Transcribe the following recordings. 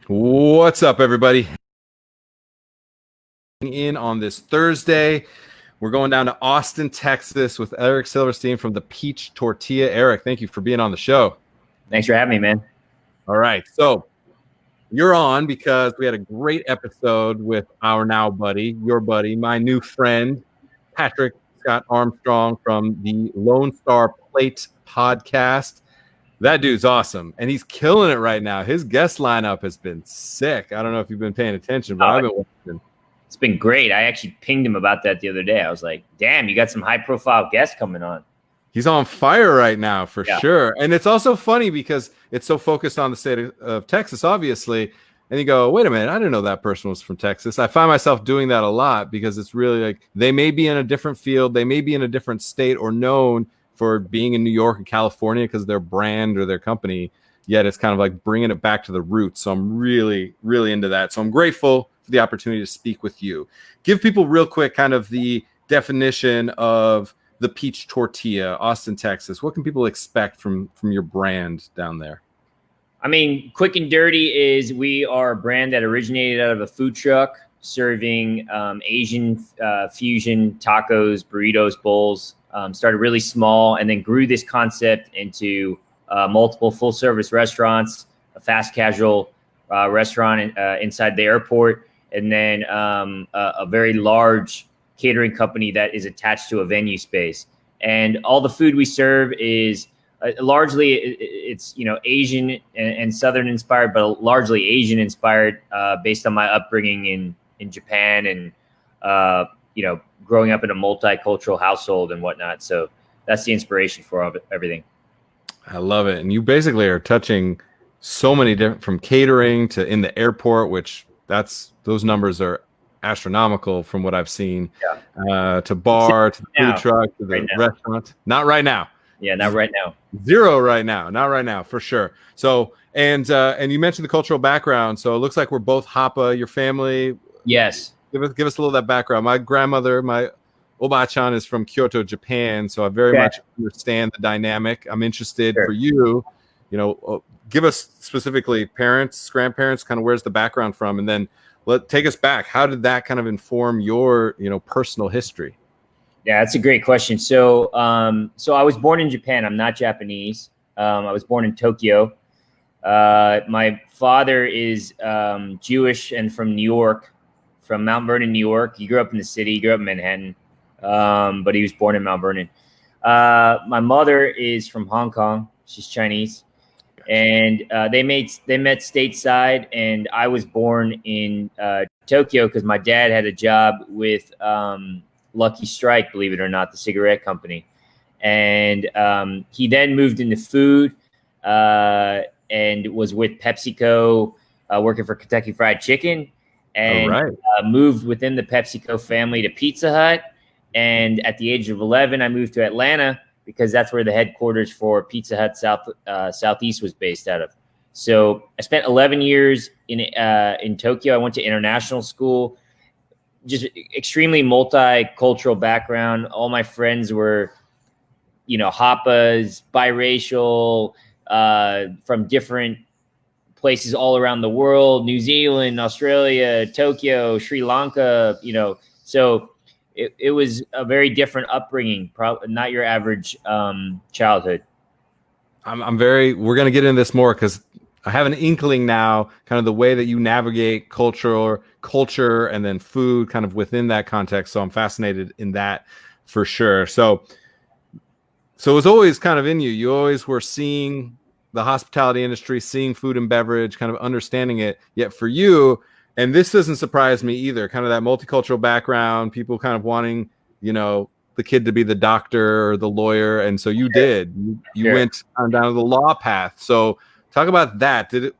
What's up, everybody? In on this Thursday, we're going down to Austin, Texas with Eric Silverstein from the Peach Tortilla. Eric, thank you for being on the show. Thanks for having me, man. All right, so you're on because we had a great episode with our now buddy, your buddy, my new friend, Patrick Scott Armstrong from the Lone Star Plate podcast. That dude's awesome, and he's killing it right now. His guest lineup has been sick. I don't know if you've been paying attention, but I've been watching. It's been great. I actually pinged him about that the other day. I was like, damn, you got some high-profile guests coming on. He's on fire right now, for sure. And it's also funny because it's so focused on the state of Texas, obviously. And you go, wait a minute, I didn't know that person was from Texas. I find myself doing that a lot because it's really like they may be in a different field. They may be in a different state or known for being in New York and California because of their brand or their company. Yet it's kind of like bringing it back to the roots. So I'm really, really into that. So I'm grateful for the opportunity to speak with you. Give people real quick kind of the definition of the Peach Tortilla, Austin, Texas. What can people expect from your brand down there? I mean, quick and dirty is we are a brand that originated out of a food truck serving Asian fusion tacos, burritos, bowls. Started really small and then grew this concept into multiple full-service restaurants, a fast casual restaurant inside the airport, and then a very large catering company that is attached to a venue space. And all the food we serve is largely it's Asian and Southern inspired, but largely Asian inspired based on my upbringing in Japan and growing up in a multicultural household and whatnot. So that's the inspiration for everything. I love it. And you basically are touching so many different, from catering to in the airport, which those numbers are astronomical from what I've seen, to bar, to the food truck, to the restaurant. Not right now. Yeah, not right now. Zero right now. Not right now, for sure. So, and you mentioned the cultural background. So it looks like we're both Hapa, your family. Yes. Give us a little of that background. My grandmother, my Oba-chan, is from Kyoto, Japan. So I very much understand the dynamic. I'm interested for you, give us specifically parents, grandparents, kind of where's the background from? And then take us back. How did that kind of inform your, personal history? Yeah, that's a great question. So, I was born in Japan. I'm not Japanese. I was born in Tokyo. My father is Jewish and from New York, from Mount Vernon, New York. He grew up in the city. He grew up in Manhattan, but he was born in Mount Vernon. My mother is from Hong Kong. She's Chinese, and they met stateside. And I was born in Tokyo because my dad had a job with Lucky Strike, believe it or not, the cigarette company. And he then moved into food and was with PepsiCo, working for Kentucky Fried Chicken, and moved within the PepsiCo family to Pizza Hut. And at the age of 11, I moved to Atlanta because that's where the headquarters for Pizza Hut Southeast was based out of. So I spent 11 years in Tokyo. I went to international school. Just extremely multicultural background. All my friends were, Hapas, biracial, from different places all around the world, New Zealand, Australia, Tokyo, Sri Lanka, so it was a very different upbringing, probably not your average childhood. We're going to get into this more because I have an inkling now, kind of the way that you navigate culture and then food kind of within that context. So I'm fascinated in that for sure. So it was always kind of in you. You always were seeing the hospitality industry, seeing food and beverage, kind of understanding it. Yet for you, and this doesn't surprise me either, kind of that multicultural background, people kind of wanting, the kid to be the doctor or the lawyer. And so you did. You went down to the law path. So talk about that. Did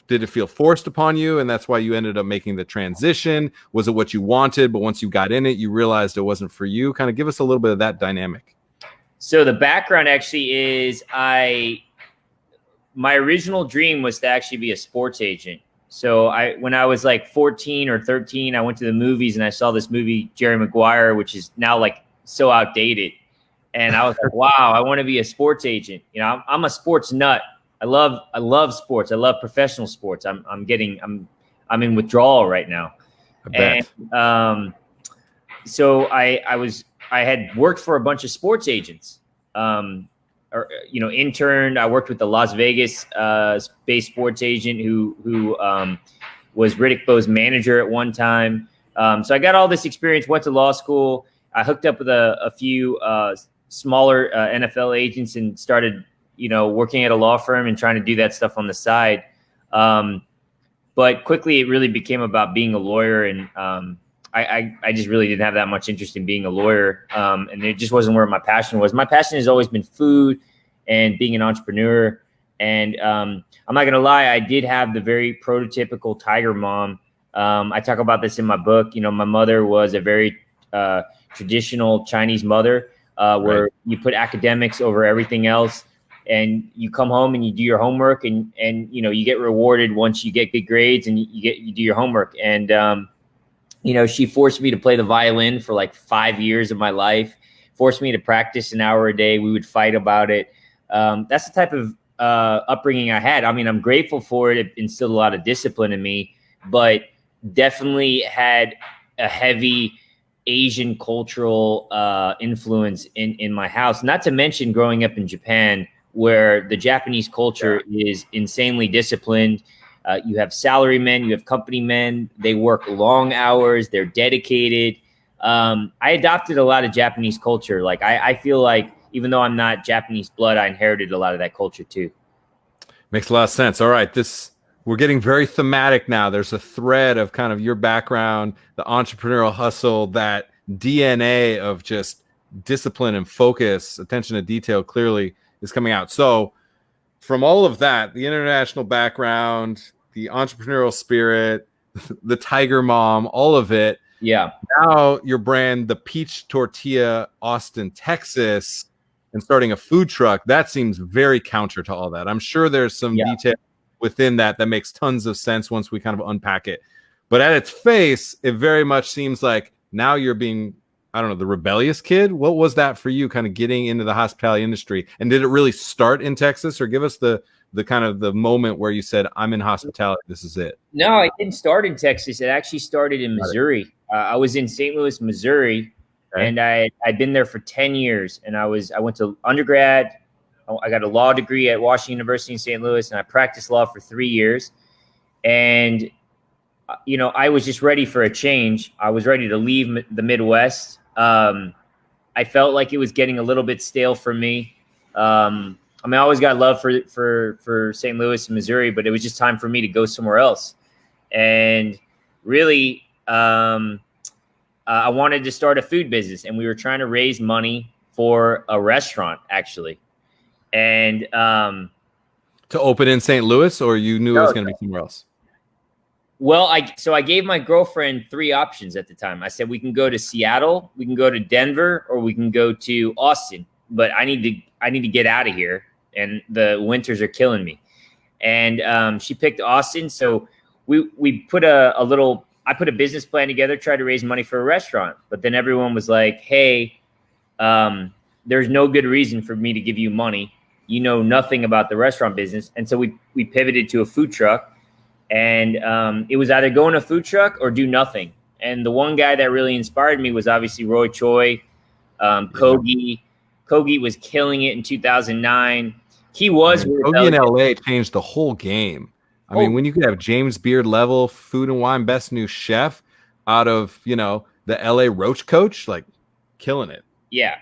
it feel forced upon you, and that's why you ended up making the transition? Was it what you wanted, but once you got in it, you realized it wasn't for you? Kind of give us a little bit of that dynamic. So the background actually is my original dream was to actually be a sports agent. So when I was like 14 or 13, I went to the movies and I saw this movie, Jerry Maguire, which is now like so outdated. And I was like, wow, I want to be a sports agent. I'm a sports nut. I love sports. I love professional sports. I'm in withdrawal right now. I bet. And so I had worked for a bunch of sports agents. Interned. I worked with the Las Vegas based sports agent who was Riddick Bowe's manager at one time. So I got all this experience, went to law school. I hooked up with a few smaller NFL agents and started, working at a law firm and trying to do that stuff on the side. But quickly it really became about being a lawyer. And I just really didn't have that much interest in being a lawyer. And it just wasn't where my passion was. My passion has always been food and being an entrepreneur. And I'm not going to lie, I did have the very prototypical tiger mom. I talk about this in my book. My mother was a very traditional Chinese mother where you put academics over everything else. And you come home and you do your homework and you get rewarded once you get good grades and you do your homework. And, she forced me to play the violin for like 5 years of my life, forced me to practice an hour a day. We would fight about it. That's the type of upbringing I had. I mean, I'm grateful for it. It instilled a lot of discipline in me, but definitely had a heavy Asian cultural influence in my house, not to mention growing up in Japan, where the Japanese culture is insanely disciplined. You have salarymen, you have company men. They work long hours. They're dedicated. I adopted a lot of Japanese culture. Like I feel like even though I'm not Japanese blood, I inherited a lot of that culture too. Makes a lot of sense. All right, we're getting very thematic now. There's a thread of kind of your background, the entrepreneurial hustle, that DNA of just discipline and focus, attention to detail clearly is coming out. So from all of that, the international background, the entrepreneurial spirit, the tiger mom, all of it. Yeah. Now your brand, the Peach Tortilla, Austin, Texas, and starting a food truck, that seems very counter to all that. I'm sure there's some detail within that makes tons of sense once we kind of unpack it. But at its face, it very much seems like now you're being, I don't know, the rebellious kid. What was that for you, kind of getting into the hospitality industry? And did it really start in Texas, or give us the kind of the moment where you said, I'm in hospitality, this is it? No, it didn't start in Texas. It actually started in Missouri. I was in St. Louis, Missouri, and I'd been there for 10 years. And I went to undergrad. I got a law degree at Washington University in St. Louis, and I practiced law for 3 years. And, I was just ready for a change. I was ready to leave the Midwest. I felt like it was getting a little bit stale for me. I always got love for St. Louis and Missouri, but it was just time for me to go somewhere else. And really, I wanted to start a food business, and we were trying to raise money for a restaurant, actually. And to open in St. Louis, or you knew it was going to be somewhere else? Well, I gave my girlfriend 3 options at the time. I said, we can go to Seattle, we can go to Denver, or we can go to Austin. But I need to get out of here, and the winters are killing me. And she picked Austin. So we put I put a business plan together, tried to raise money for a restaurant. But then everyone was like, hey, there's no good reason for me to give you money. You know nothing about the restaurant business. And so we pivoted to a food truck. And it was either go in a food truck or do nothing. And the one guy that really inspired me was obviously Roy Choi, Kogi. Kogi was killing it in 2009. He was. Kogi in LA changed the whole game. I mean, when you could have James Beard level Food and Wine Best New Chef out of, the LA Roach Coach, like killing it. Yeah.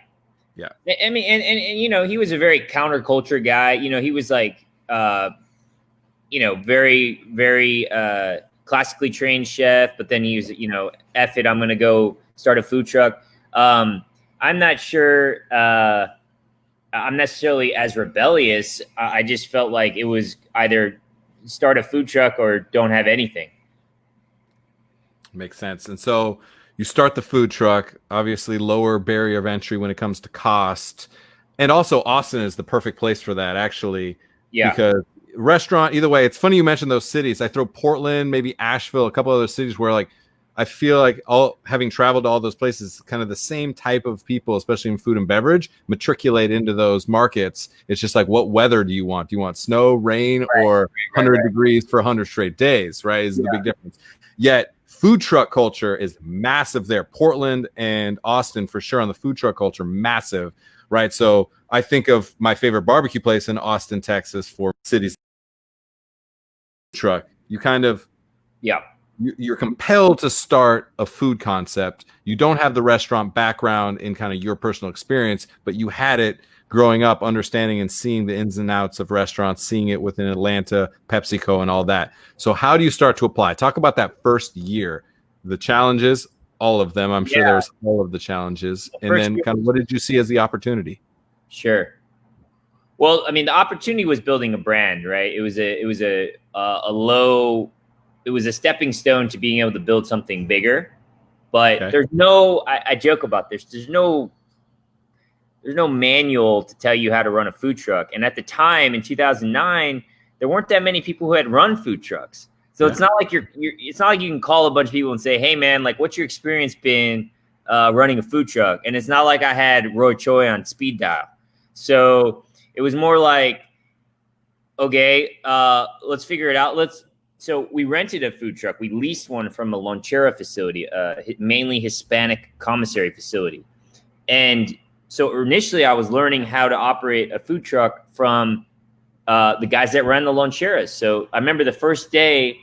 Yeah. I mean, and he was a very counterculture guy. He was like, very, very classically trained chef, but then he was, F it, I'm going to go start a food truck. I'm not sure I'm necessarily as rebellious. I just felt like it was either start a food truck or don't have anything. Makes sense. And so you start the food truck, obviously lower barrier of entry when it comes to cost. And also Austin is the perfect place for that, actually. Yeah. Because restaurant, either way, it's funny you mentioned those cities. I throw Portland, maybe Asheville, a couple other cities where like I feel like all having traveled to all those places, kind of the same type of people, especially in food and beverage, matriculate into those markets. It's just like, what weather do you want? Do you want snow, rain, or 100 degrees for 100 straight days? Right, is the big difference. Yet food truck culture is massive there. Portland and Austin for sure on the food truck culture, massive. Right, so I think of my favorite barbecue place in Austin, Texas, for cities truck. You kind of you're compelled to start a food concept. You don't have the restaurant background in kind of your personal experience, but you had it growing up, understanding and seeing the ins and outs of restaurants, seeing it within Atlanta, PepsiCo, and all that. So how do you start to apply? Talk about that first year, the challenges, all of them. I'm sure there's all of the challenges. And then kind of what did you see as the opportunity? Sure. Well, I mean, the opportunity was building a brand, right? It was a stepping stone to being able to build something bigger. But there's no, I joke about this. There's no manual to tell you how to run a food truck. And at the time in 2009, there weren't that many people who had run food trucks. So it's not like it's not like you can call a bunch of people and say, hey man, like what's your experience been running a food truck? And it's not like I had Roy Choi on speed dial. So it was more like, okay, let's figure it out. So we rented a food truck. We leased one from a lonchera facility, mainly Hispanic commissary facility. And so initially I was learning how to operate a food truck from the guys that ran the loncheras. So I remember the first day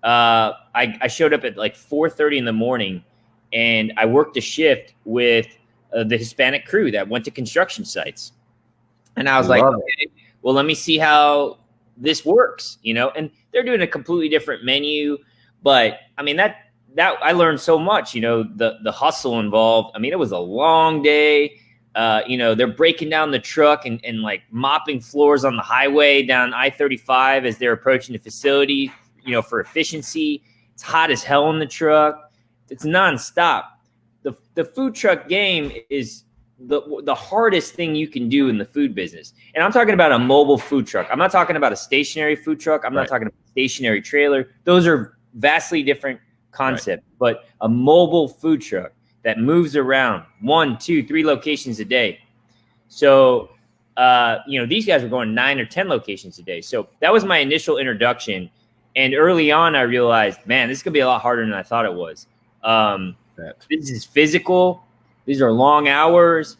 I showed up at like 4:30 in the morning and I worked a shift with the Hispanic crew that went to construction sites. And I was like, okay, well, let me see how this works, you know, and they're doing a completely different menu. But I mean, that I learned so much, you know, the hustle involved. I mean, it was a long day. You know, they're breaking down the truck and like mopping floors on the highway down I-35 as they're approaching the facility, you know, for efficiency. It's hot as hell in the truck. It's nonstop. The food truck game is the hardest thing you can do in the food business. And I'm talking about a mobile food truck. I'm not talking about a stationary food truck. I'm not talking about a stationary trailer. Those are vastly different concepts. But a mobile food truck that moves around 1, 2, 3 locations a day. So, you know, these guys were going 9 or 10 locations a day. So that was my initial introduction. And early on, I realized, man, this is going to be a lot harder than I thought it was. This is physical. These are long hours.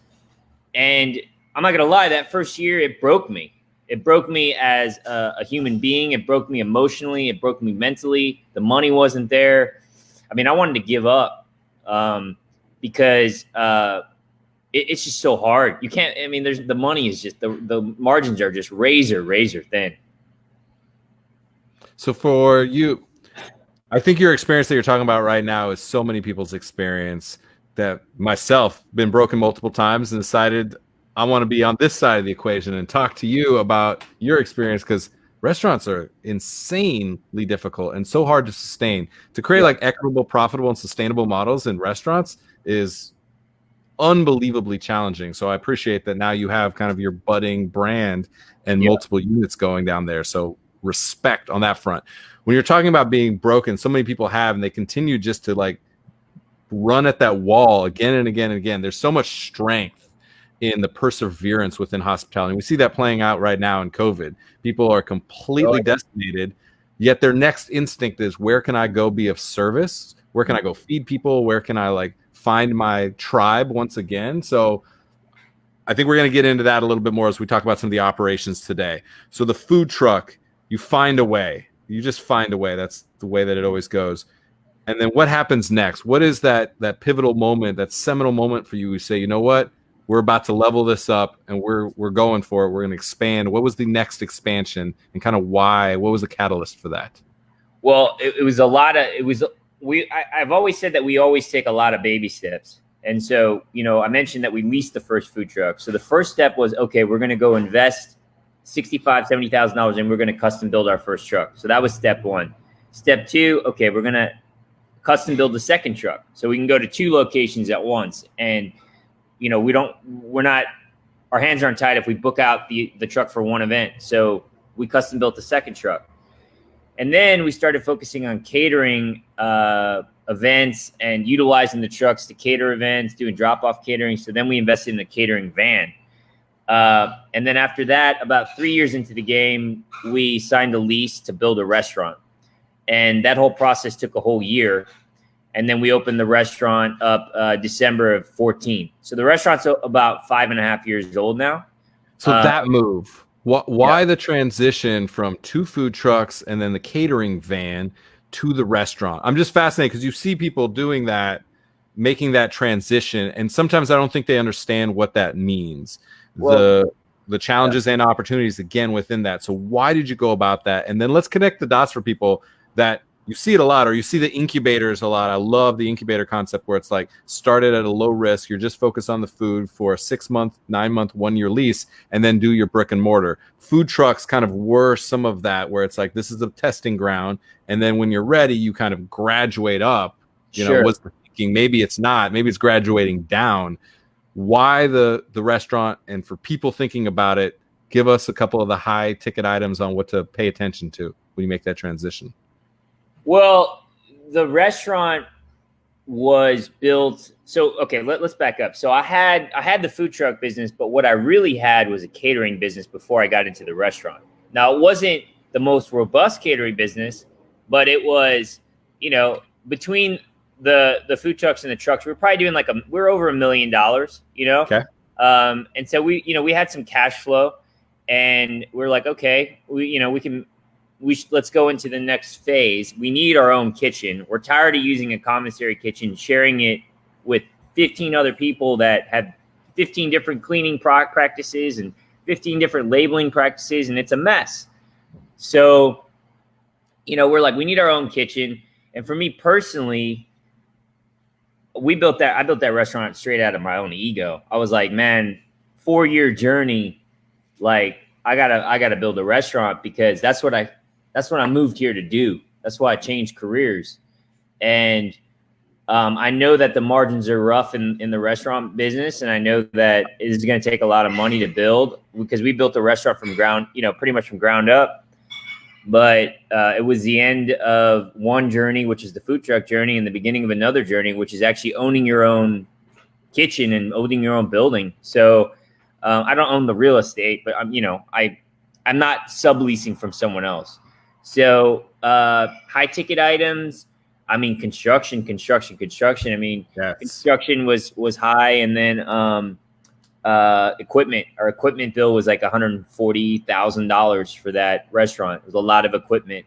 And I'm not going to lie, that first year, it broke me. It broke me as a human being. It broke me emotionally. It broke me mentally. The money wasn't there. I mean, I wanted to give up because it's just so hard. You can't, I mean, the money is just, the margins are just razor thin. So for you, I think your experience that you're talking about right now is so many people's experience that myself been broken multiple times and decided I want to be on this side of the equation and talk to you about your experience, because restaurants are insanely difficult and so hard to sustain. To create like equitable, profitable, and sustainable models in restaurants is unbelievably challenging. So I appreciate that now you have kind of your budding brand and multiple units going down there. So respect on that front. When you're talking about being broken, so many people have, and they continue just to like run at that wall again and again and again. There's so much strength in the perseverance within hospitality. We see that playing out right now in COVID. People are completely decimated, yet their next instinct is, where can I go be of service? Where can I go feed people? Where can I like find my tribe once again? So I think we're going to get into that a little bit more as we talk about some of the operations today. So the food truck, you find a way. You just find a way. That's the way that it always goes. And then what happens next? What is that pivotal moment, that seminal moment for you? We say, you know what? We're about to level this up and we're going for it. We're going to expand. What was the next expansion and kind of why? What was the catalyst for that? Well, it was a lot of, I've always said that we always take a lot of baby steps. And so, you know, I mentioned that we leased the first food truck. So the first step was, okay, we're going to go invest $65,000, $70,000 and we're going to custom build our first truck. So that was step one. Step two, okay, we're going to custom build the second truck so we can go to 2 locations at once. And, you know, our hands aren't tied if we book out the truck for one event. So we custom built the second truck. And then we started focusing on catering events and utilizing the trucks to cater events, doing drop-off catering. So then we invested in a catering van. And then after that, about 3 years into the game, we signed a lease to build a restaurant. And that whole process took a whole year. And then we opened the restaurant up December of 14. So the restaurant's about 5.5 years old now. So that move, why the transition from 2 food trucks and then the catering van to the restaurant? I'm just fascinated because you see people doing that, making that transition. And sometimes I don't think they understand what that means. Well, the challenges and opportunities again within that. So why did you go about that? And then let's connect the dots for people that you see it a lot, or you see the incubators a lot. I love the incubator concept where it's like started at a low risk. You're just focused on the food for a 6-month, 9-month, 1-year lease, and then do your brick and mortar. Food trucks kind of were some of that, where it's like, this is a testing ground. And then when you're ready, you kind of graduate up, you know, what's the thinking? Maybe it's not, maybe it's graduating down. Why the restaurant? And for people thinking about it, give us a couple of the high ticket items on what to pay attention to when you make that transition. Well, the restaurant was built. So, okay, let's back up. So I had the food truck business, but what I really had was a catering business before I got into the restaurant. Now, it wasn't the most robust catering business, but it was, you know, between the food trucks and the trucks, we were probably doing we're over $1 million, you know? Okay. And so we had some cash flow, and we're like, okay, let's go into the next phase. We need our own kitchen. We're tired of using a commissary kitchen, sharing it with 15 other people that have 15 different cleaning practices and 15 different labeling practices, and it's a mess. So, you know, we're like, we need our own kitchen. And for me personally, I built that restaurant straight out of my own ego. I was like, man, 4-year journey. Like, I gotta build a restaurant because that's what I moved here to do. That's why I changed careers. And I know that the margins are rough in the restaurant business. And I know that it is going to take a lot of money to build, because we built a restaurant pretty much from ground up. But it was the end of one journey, which is the food truck journey, and the beginning of another journey, which is actually owning your own kitchen and owning your own building. So I don't own the real estate, but I'm not subleasing from someone else. So high ticket items, I mean, construction. I mean, yes. Construction was high. And then equipment, our equipment bill was like $140,000 for that restaurant. It was a lot of equipment.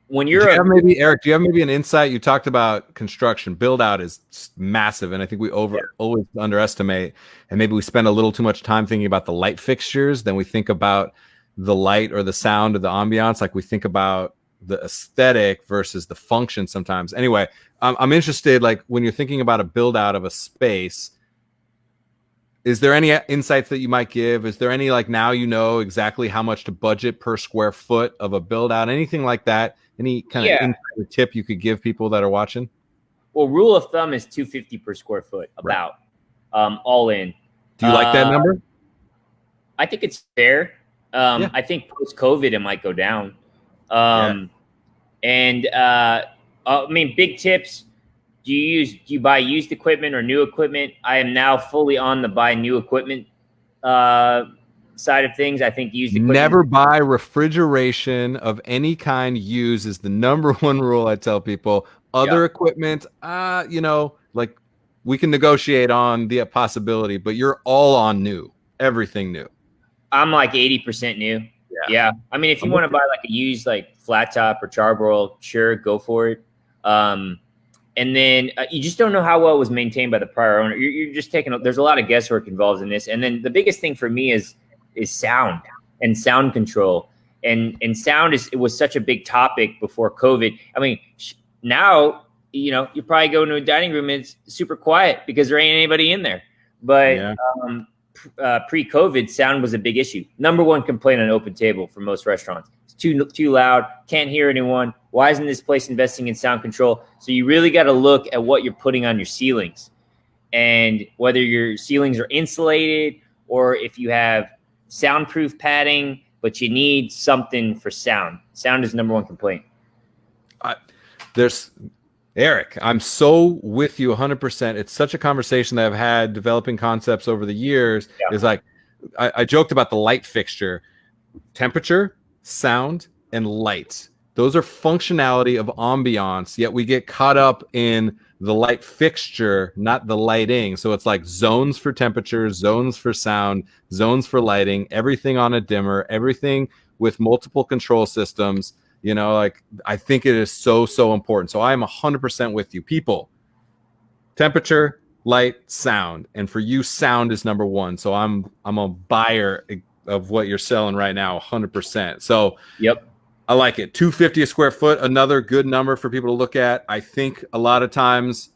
When you're Eric, do you have maybe an insight? You talked about construction build out is massive, and I think we always underestimate, and maybe we spend a little too much time thinking about the light fixtures than we think about the light or the sound or the ambiance. Like, we think about the aesthetic versus the function sometimes. Anyway, I'm interested, like, when you're thinking about a build out of a space, is there any insights that you might give? Is there any, like, now you know exactly how much to budget per square foot of a build out, anything like that? Any kind of tip you could give people that are watching? Well, rule of thumb is $250 per square foot, about, all in. Do you like that number? I think it's fair. I think post-COVID it might go down. And I mean, big tips. Do you buy used equipment or new equipment? I am now fully on the buy new equipment side of things. I think used equipment. Never buy refrigeration of any kind used is the number one rule I tell people. Other equipment, like, we can negotiate on the possibility, but you're all on new, everything new. I'm like 80% new. Yeah. I mean, if you want to buy like a used, like, flat top or charbroil, sure, go for it. And then you just don't know how well it was maintained by the prior owner. You're just there's a lot of guesswork involved in this. And then the biggest thing for me is sound and sound control. And sound it was such a big topic before COVID. I mean, now, you probably go into a dining room and it's super quiet because there ain't anybody in there. But pre-COVID, sound was a big issue. Number one complaint on Open Table for most restaurants. It's too loud, can't hear anyone. Why isn't this place investing in sound control? So you really got to look at what you're putting on your ceilings, and whether your ceilings are insulated or if you have soundproof padding but you need something for sound. Sound is number one complaint. There's Eric, I'm so with you 100%. It's such a conversation that I've had developing concepts over the years. Yeah. Is like, I joked about the light fixture, temperature, sound, and light. Those are functionality of ambiance, yet we get caught up in the light fixture, not the lighting. So it's like zones for temperature, zones for sound, zones for lighting, everything on a dimmer, everything with multiple control systems. You know, like, I think it is so, so important. So I'm 100% with you. People, temperature, light, sound. And for you, sound is number one. So I'm a buyer of what you're selling right now, 100%. So yep, I like it. 250 a square foot, another good number for people to look at. I think a lot of times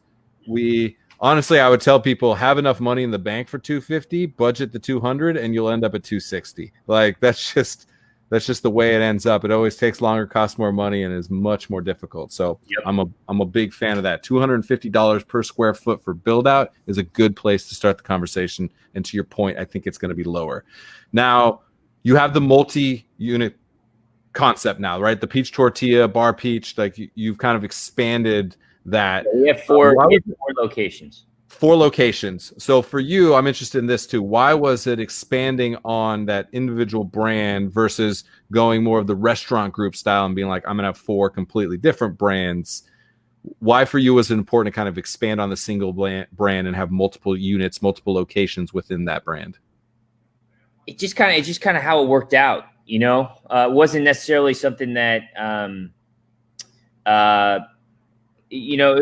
honestly, I would tell people, have enough money in the bank for 250, budget the 200, and you'll end up at 260. Like, that's just the way it ends up. It always takes longer, costs more money, and is much more difficult. So yep. I'm a big fan of that. $250 per square foot for build out is a good place to start the conversation. And to your point, I think it's going to be lower. Now, you have the multi-unit concept now, right? The Peach Tortilla, Bar Peach, like you've kind of expanded that. We have four locations. 4 locations. So for you, I'm interested in this too. Why was it expanding on that individual brand versus going more of the restaurant group style and being like, I'm going to have 4 completely different brands? Why for you was it important to kind of expand on the single brand and have multiple units, multiple locations within that brand? It's just kind of how it worked out. You know, it wasn't necessarily something that, you know,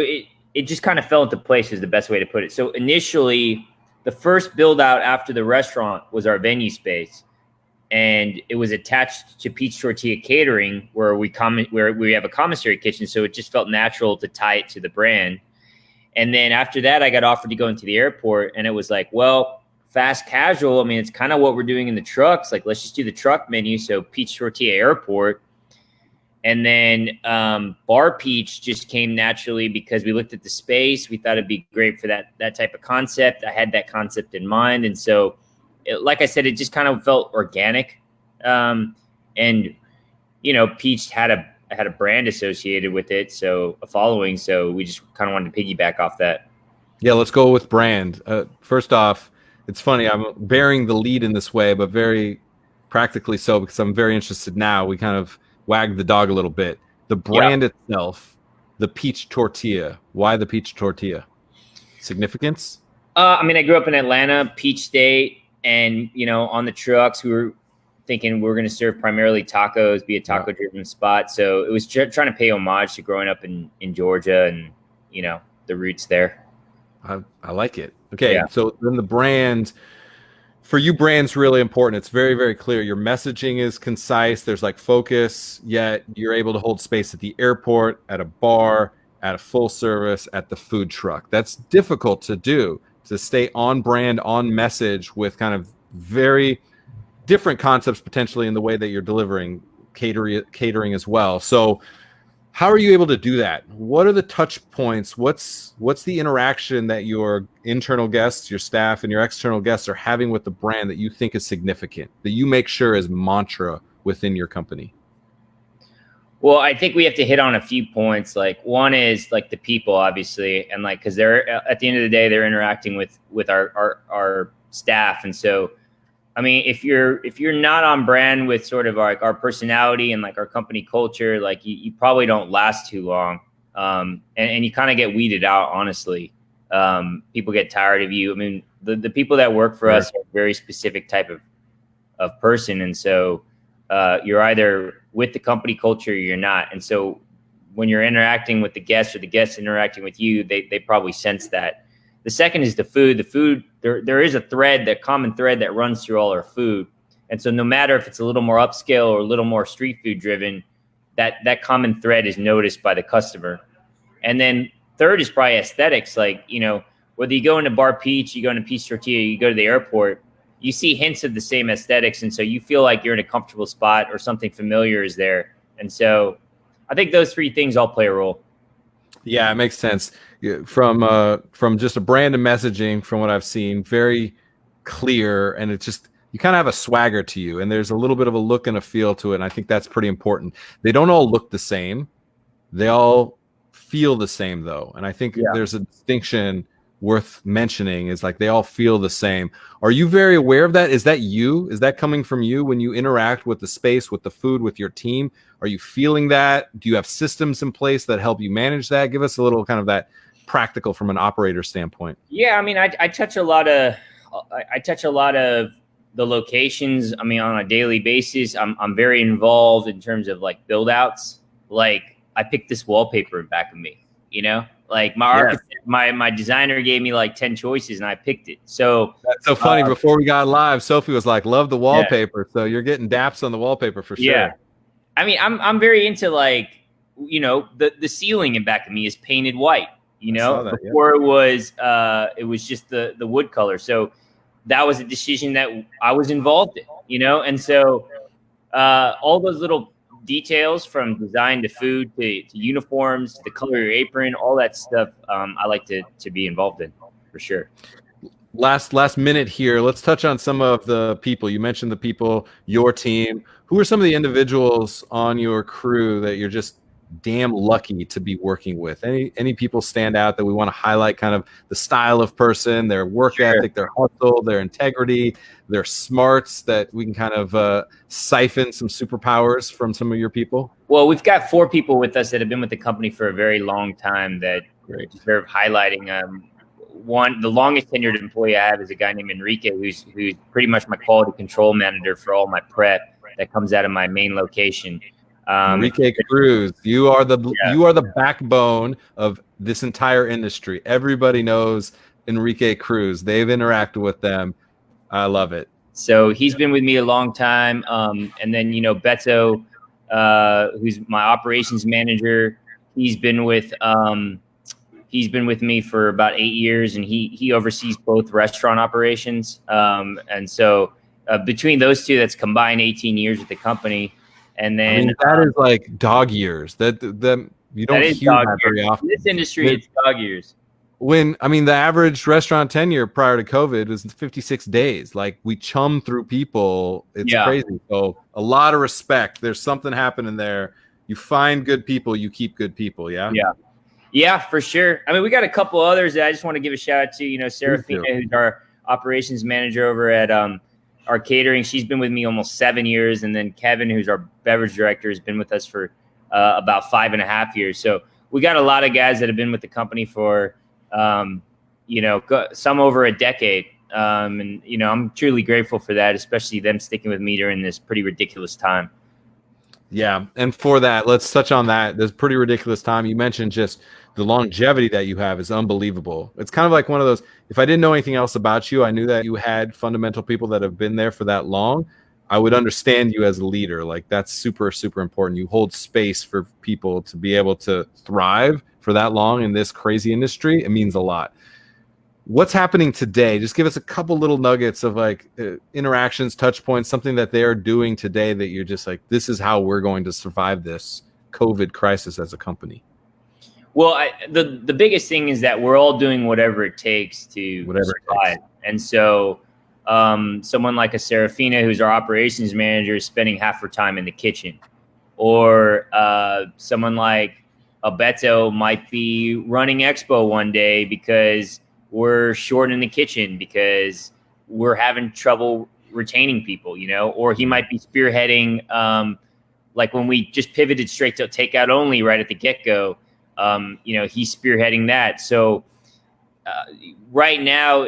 it just kind of fell into place is the best way to put it. So initially, the first build out after the restaurant was our venue space, and it was attached to Peach Tortilla Catering, where we have a commissary kitchen. So it just felt natural to tie it to the brand. And then after that, I got offered to go into the airport, and it was like, well, fast casual, I mean, it's kind of what we're doing in the trucks. Like, let's just do the truck menu. So Peach Tortilla Airport. And then Bar Peach just came naturally because we looked at the space. We thought it'd be great for that type of concept. I had that concept in mind. And so, like I said, it just kind of felt organic. And, you know, Peach had a brand associated with it, so a following. So we just kind of wanted to piggyback off that. Yeah, let's go with brand. First off, it's funny, I'm bearing the lead in this way, but very practically so, because I'm very interested now. We kind of wagged the dog a little bit. The brand itself, the Peach Tortilla. Why the Peach Tortilla? Significance? I mean, I grew up in Atlanta, Peach State, and, you know, on the trucks, we were thinking we were going to serve primarily tacos, be a taco-driven spot. So it was trying to pay homage to growing up in Georgia and, you know, the roots there. I like it. Okay, so then the brand, for you, brand's really important. It's very, very clear. Your messaging is concise. There's like focus, yet you're able to hold space at the airport, at a bar, at a full service, at the food truck. That's difficult to do, to stay on brand, on message with kind of very different concepts potentially in the way that you're delivering catering as well. So how are you able to do that? What are the touch points? What's the interaction that your internal guests, your staff, and your external guests are having with the brand that you think is significant, that you make sure is mantra within your company? Well, I think we have to hit on a few points. Like, one is like the people, obviously, and like, because they're at the end of the day, they're interacting with our staff, and so, I mean, if you're not on brand with sort of our personality and like our company culture, like you probably don't last too long. And you kind of get weeded out, honestly. People get tired of you. I mean, the people that work for us are a very specific type of person. And so you're either with the company culture or you're not. And so when you're interacting with the guests or the guests interacting with you, they probably sense that. The second is the food. The food, there is a thread, that common thread that runs through all our food. And so no matter if it's a little more upscale or a little more street food driven, that common thread is noticed by the customer. And then third is probably aesthetics. Like, you know, whether you go into Bar Peach, you go into Peach Tortilla, you go to the airport, you see hints of the same aesthetics. And so you feel like you're in a comfortable spot or something familiar is there. And so I think those three things all play a role. Yeah, it makes sense. From just a brand and messaging, from what I've seen, very clear, and it's just, you kind of have a swagger to you, and there's a little bit of a look and a feel to it. And I think that's pretty important. They don't all look the same. They all feel the same though. And I think there's a distinction worth mentioning, is like they all feel the same. Are you very aware of that? Is that you? Is that coming from you when you interact with the space, with the food, with your team? Are you feeling that? Do you have systems in place that help you manage that? Give us a little kind of that practical from an operator standpoint. Yeah, I mean, I touch a lot of the locations. I mean, on a daily basis, I'm very involved in terms of like build outs. Like I picked this wallpaper in back of me, you know, like my architect, my designer gave me like 10 choices and I picked it. So that's so funny. Before we got live, Sophie was like, love the wallpaper. So you're getting daps on the wallpaper for sure. Yeah. I mean, I'm very into like, you know, the ceiling in back of me is painted white, you know, before it was just the wood color. So that was a decision that I was involved in, you know? And so all those little details from design to food to uniforms, to the color of your apron, all that stuff, I like to be involved in for sure. Last minute here. Let's touch on some of the people. You mentioned the people, your team. Who are some of the individuals on your crew that you're just damn lucky to be working with? Any people stand out that we want to highlight, kind of the style of person, their work ethic, their hustle, their integrity, their smarts, that we can kind of siphon some superpowers from some of your people? Well, we've got 4 people with us that have been with the company for a very long time that deserve highlighting. The longest tenured employee I have is a guy named Enrique, who's pretty much my quality control manager for all my prep that comes out of my main location. Enrique Cruz, you are the backbone of this entire industry. Everybody knows Enrique Cruz. They've interacted with them. I love it. So he's been with me a long time. And then, you know, Beto, who's my operations manager, he's been with me for about 8 years, and he oversees both restaurant operations. And so between those two, that's combined 18 years with the company. And then, I mean, that is like dog years. That you don't hear that very often. In this industry, it's dog years. The average restaurant tenure prior to COVID was 56 days. Like, we chum through people. It's crazy. So a lot of respect. There's something happening there. You find good people, you keep good people. Yeah, for sure. I mean, we got a couple others that I just want to give a shout out to. You know, Serafina, who's our operations manager over at our catering. She's been with me almost 7 years. And then Kevin, who's our beverage director, has been with us for about 5.5 years. So we got a lot of guys that have been with the company for, some over a decade. And, you know, I'm truly grateful for that, especially them sticking with me during this pretty ridiculous time. Yeah. And for that, let's touch on that. This pretty ridiculous time. You mentioned just the longevity that you have is unbelievable. It's kind of like one of those, if I didn't know anything else about you, I knew that you had fundamental people that have been there for that long, I would understand you as a leader. Like, that's super, super important. You hold space for people to be able to thrive for that long in this crazy industry. It means a lot. What's happening today? Just give us a couple little nuggets of like interactions, touch points, something that they are doing today that you're just like, this is how we're going to survive this COVID crisis as a company. Well, the biggest thing is that we're all doing whatever it takes to survive. And so someone like a Serafina, who's our operations manager, is spending half her time in the kitchen. Or someone like a Beto might be running Expo one day because we're short in the kitchen because we're having trouble retaining people, you know, or he might be spearheading, like when we just pivoted straight to takeout only right at the get-go, he's spearheading that. So right now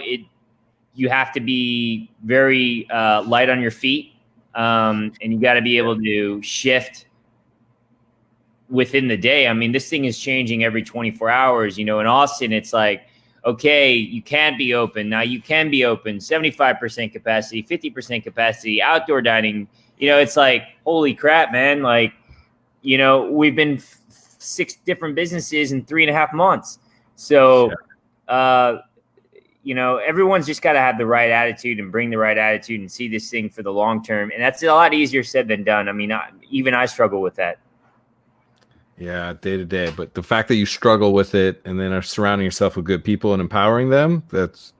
you have to be very light on your feet, and you got to be able to shift within the day. I mean, this thing is changing every 24 hours. You know, in Austin, it's like, okay, you can't be open. Now you can be open, 75% capacity, 50% capacity, outdoor dining. You know, it's like, holy crap, man. Like, you know, we've been 6 different businesses in 3.5 months. So, everyone's just got to have the right attitude and bring the right attitude and see this thing for the long term. And that's a lot easier said than done. I mean, even I struggle with that. Yeah, day to day. But the fact that you struggle with it and then are surrounding yourself with good people and empowering them, that's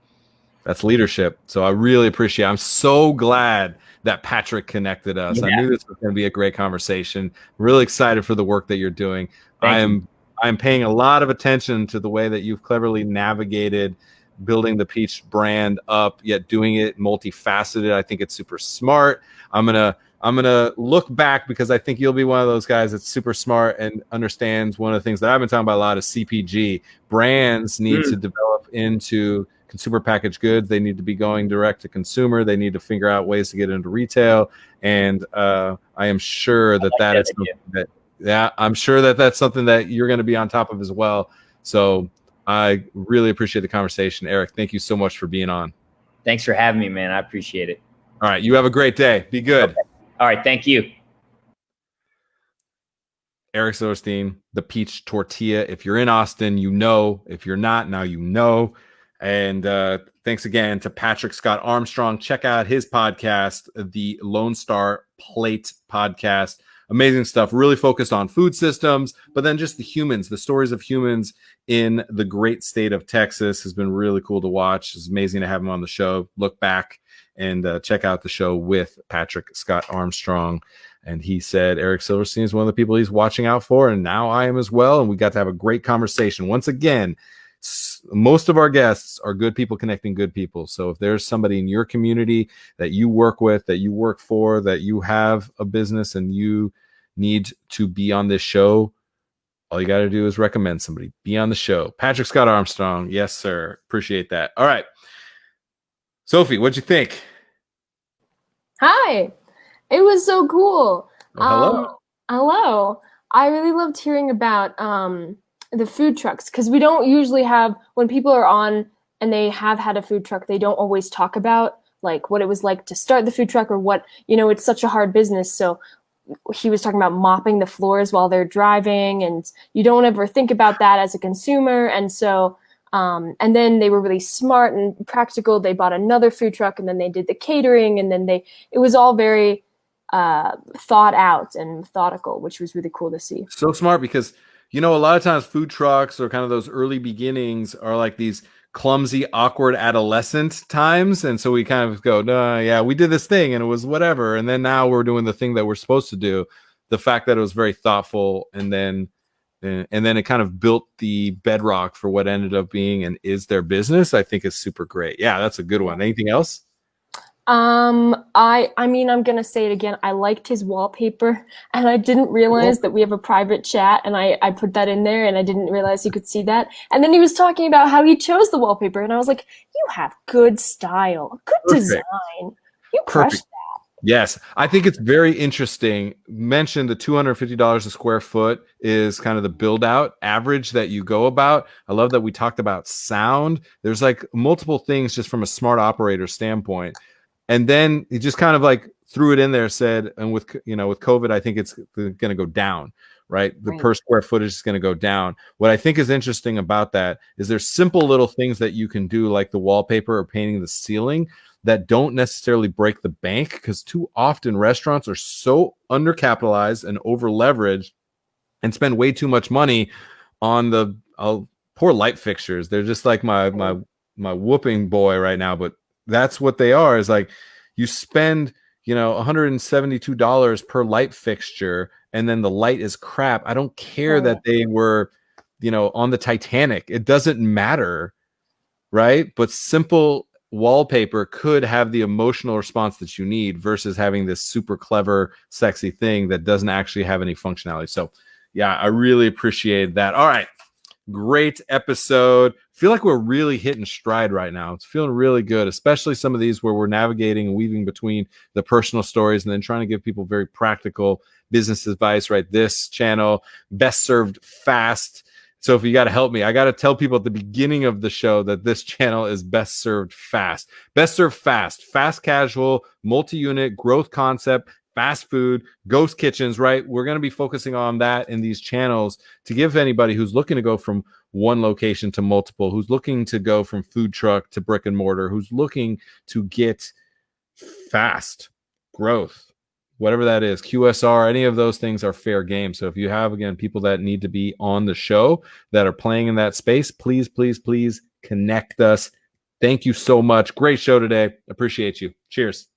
That's leadership. So I really appreciate it. I'm so glad that Patrick connected us. I knew this was going to be a great conversation. Really excited for the work that you're doing. I'm paying a lot of attention to the way that you've cleverly navigated building the Peach brand up, yet doing it multifaceted. I think it's super smart. I'm gonna look back because I think you'll be one of those guys that's super smart and understands one of the things that I've been talking about a lot is CPG. Brands need to develop into consumer packaged goods. They need to be going direct to consumer. They need to figure out ways to get into retail. And I am sure that is something that, I'm sure that that's something that you're going to be on top of as well. So I really appreciate the conversation. Eric, thank you so much for being on. Thanks for having me, man. I appreciate it. All right. You have a great day. Be good. Okay. All right. Thank you. Eric Silverstein, the Peach Tortilla. If you're in Austin, you know. If you're not, now you know. And thanks again to Patrick Scott Armstrong. Check out his podcast, the Lone Star Plate podcast. Amazing stuff, really focused on food systems, but then just the humans, the stories of humans in the great state of Texas has been really cool to watch. It's amazing to have him on the show. Look back and check out the show with Patrick Scott Armstrong. And he said Eric Silverstein is one of the people he's watching out for, and now I am as well. And we got to have a great conversation. Once again, most of our guests are good people connecting good people. So if there's somebody in your community that you work with, that you work for, that you have a business and you need to be on this show, all you got to do is recommend somebody. Be on the show. Patrick Scott Armstrong. Yes, sir. Appreciate that. All right. Sophie, what'd you think? Hi. It was so cool. Hello. Hello. I really loved hearing about the food trucks, because we don't usually have, when people are on and they have had a food truck, they don't always talk about like what it was like to start the food truck, or what, it's such a hard business. So he was talking about mopping the floors while they're driving, and you don't ever think about that as a consumer. And so and then they were really smart and practical. They bought another food truck, and then they did the catering, and then it was all very thought out and methodical, which was really cool to see. So smart, because a lot of times food trucks or kind of those early beginnings are like these clumsy, awkward adolescent times. And so we kind of go, no, yeah, we did this thing and it was whatever. And then now we're doing the thing that we're supposed to do. The fact that it was very thoughtful, and then it kind of built the bedrock for what ended up being and is their business, I think is super great. Yeah, that's a good one. Anything else? I mean, I'm going to say it again. I liked his wallpaper, and I didn't realize that we have a private chat, and I put that in there, and I didn't realize you could see that. And then he was talking about how he chose the wallpaper, and I was like, you have good style, good design. You crushed that. Yes. I think it's very interesting. Mentioned the $250 a square foot is kind of the build out average that you go about. I love that we talked about sound. There's like multiple things just from a smart operator standpoint. And then he just kind of like threw it in there, said, and with COVID, I think it's going to go down, right? The per square footage is going to go down. What I think is interesting about that is there's simple little things that you can do, like the wallpaper or painting the ceiling, that don't necessarily break the bank, because too often restaurants are so undercapitalized and over leveraged and spend way too much money on the poor light fixtures. They're just like my whooping boy right now, but that's what they are. Is like you spend $172 per light fixture, and then the light is crap. I don't care that they were on the Titanic. It doesn't matter, right? But simple wallpaper could have the emotional response that you need, versus having this super clever, sexy thing that doesn't actually have any functionality. So yeah, I really appreciate that. All right. Great episode. Feel like we're really hitting stride right now. It's feeling really good, especially some of these where we're navigating and weaving between the personal stories and then trying to give people very practical business advice, right? This channel, best served fast. So if you got to help me, I got to tell people at the beginning of the show that this channel is best served fast. Best served fast, fast casual, multi-unit, growth concept, fast food, ghost kitchens, right? We're going to be focusing on that in these channels to give anybody who's looking to go from one location to multiple, who's looking to go from food truck to brick and mortar, who's looking to get fast growth, whatever that is, QSR, any of those things are fair game. So if you have, again, people that need to be on the show that are playing in that space, please, please, please connect us. Thank you so much. Great show today. Appreciate you. Cheers.